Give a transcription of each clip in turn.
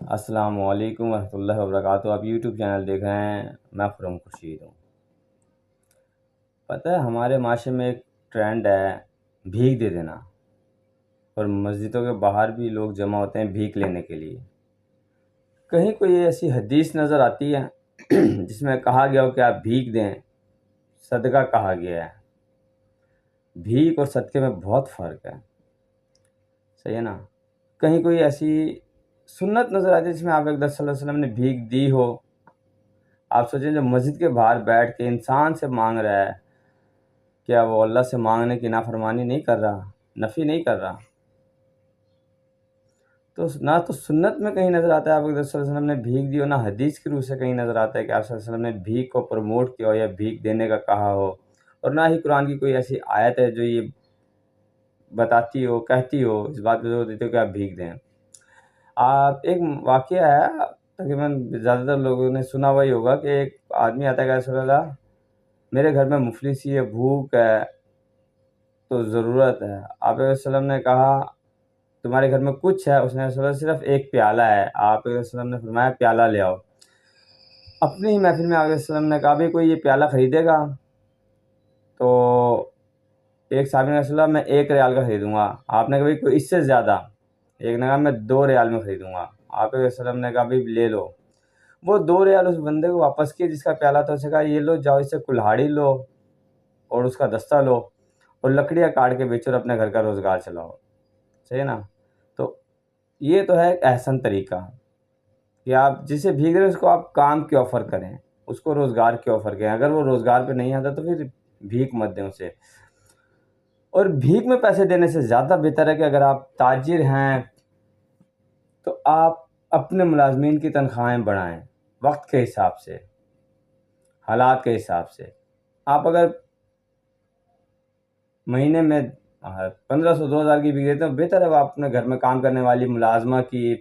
السلام علیکم ورحمۃ اللہ وبرکاتہ۔ آپ یوٹیوب چینل دیکھ رہے ہیں، میں خرم خورشید ہوں۔ پتہ ہے ہمارے معاشرے میں ایک ٹرینڈ ہے بھیک دے دینا، اور مسجدوں کے باہر بھی لوگ جمع ہوتے ہیں بھیک لینے کے لیے۔ کہیں کوئی ایسی حدیث نظر آتی ہے جس میں کہا گیا ہو کہ آپ بھیک دیں، صدقہ کہا گیا ہے۔ بھیک اور صدقے میں بہت فرق ہے، صحیح ہے نا؟ کہیں کوئی ایسی سنت نظر آتی ہے جس میں آپ اقدس صلی اللہ علیہ وسلم نے بھیک دی ہو؟ آپ سوچیں جو مسجد کے باہر بیٹھ کے انسان سے مانگ رہا ہے، کیا وہ اللہ سے مانگنے کی نافرمانی نہیں کر رہا، نفی نہیں کر رہا؟ تو نہ تو سنت میں کہیں نظر آتا ہے آپ اقدس صلی اللہ علیہ وسلم نے بھیک دی ہو، نہ حدیث کی روح سے کہیں نظر آتا ہے کہ آپ صلی اللہ علیہ وسلم نے بھیک کو پروموٹ کیا ہو یا بھیک دینے کا کہا ہو، اور نہ ہی قرآن کی کوئی ایسی آیت ہے جو یہ بتاتی ہو، کہتی ہو، اس بات پہ زور دیتی ہو کہ آپ بھیک دیں۔ آپ ایک واقعہ ہے، تقریباً زیادہ تر لوگوں نے سنا ہوا ہی ہوگا کہ ایک آدمی آتا ہے کہ رسول اللہ میرے گھر میں مفلسی ہے، بھوک ہے، تو ضرورت ہے۔ آپ علیہ وسلم نے کہا تمہارے گھر میں کچھ ہے؟ اس نے رسول اللہ صرف ایک پیالہ ہے۔ آپ علیہ وسلم نے فرمایا پیالہ لے آؤ۔ اپنی ہی محفل میں آپ علیہ وسلم نے کہا بھی کوئی یہ پیالہ خریدے گا؟ تو ایک صحابی نے رسول اللہ میں 1 ریال کا خریدوں گا۔ آپ نے کہا بھی کوئی اس سے زیادہ؟ ایک نے کہا میں 2 ریال میں خریدوں گا۔ آپ علیہ وسلم نے کہا بھی لے لو۔ وہ 2 ریال اس بندے کو واپس کیے جس کا پیالہ تھا، اسے کہا یہ لو، جاؤ اس سے کلہاڑی لو اور اس کا دستہ لو اور لکڑیاں کاٹ کے بیچو اور اپنے گھر کا روزگار چلاؤ، صحیح ہے نا؟ تو یہ تو ہے ایک احسن طریقہ کہ آپ جسے بھیگ رہے ہیں اس کو آپ کام کے آفر کریں، اس کو روزگار کے آفر کریں۔ اگر وہ روزگار پہ نہیں آتا تو پھر بھیک مت دیں اسے۔ اور بھیک میں پیسے دینے سے زیادہ بہتر ہے کہ اگر آپ تاجر ہیں تو آپ اپنے ملازمین کی تنخواہیں بڑھائیں وقت کے حساب سے، حالات کے حساب سے۔ آپ اگر مہینے میں 1500 2000 کی بھی دیتے ہیں، بہتر ہے وہ آپ اپنے گھر میں کام کرنے والی ملازمہ کی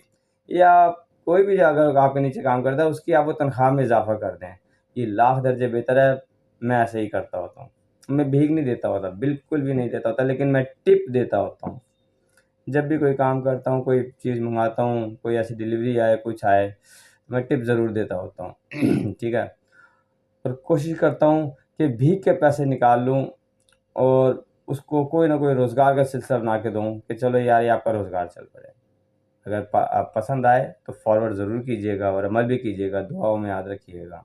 یا کوئی بھی اگر آپ کے نیچے کام کرتا ہے اس کی آپ وہ تنخواہ میں اضافہ کر دیں۔ یہ لاکھ درجے بہتر ہے۔ میں ایسے ہی کرتا ہوتا ہوں، میں بھیک نہیں دیتا ہوتا، بالکل بھی نہیں دیتا ہوتا، لیکن میں ٹپ دیتا ہوتا ہوں۔ جب بھی کوئی کام کرتا ہوں، کوئی چیز منگاتا ہوں، کوئی ایسی ڈلیوری آئے، کچھ آئے، میں ٹپ ضرور دیتا ہوتا ہوں ٹھیک ہے؟ اور کوشش کرتا ہوں کہ بھیک کے پیسے نکال لوں اور اس کو کوئی نہ کوئی روزگار کا سلسلہ بنا کے دوں کہ چلو یار یہ آپ کا روزگار چل پڑے۔ اگر پسند آئے تو فارورڈ ضرور کیجیے گا اور عمل بھی کیجیے گا، دعاؤں میں یاد رکھیے گا۔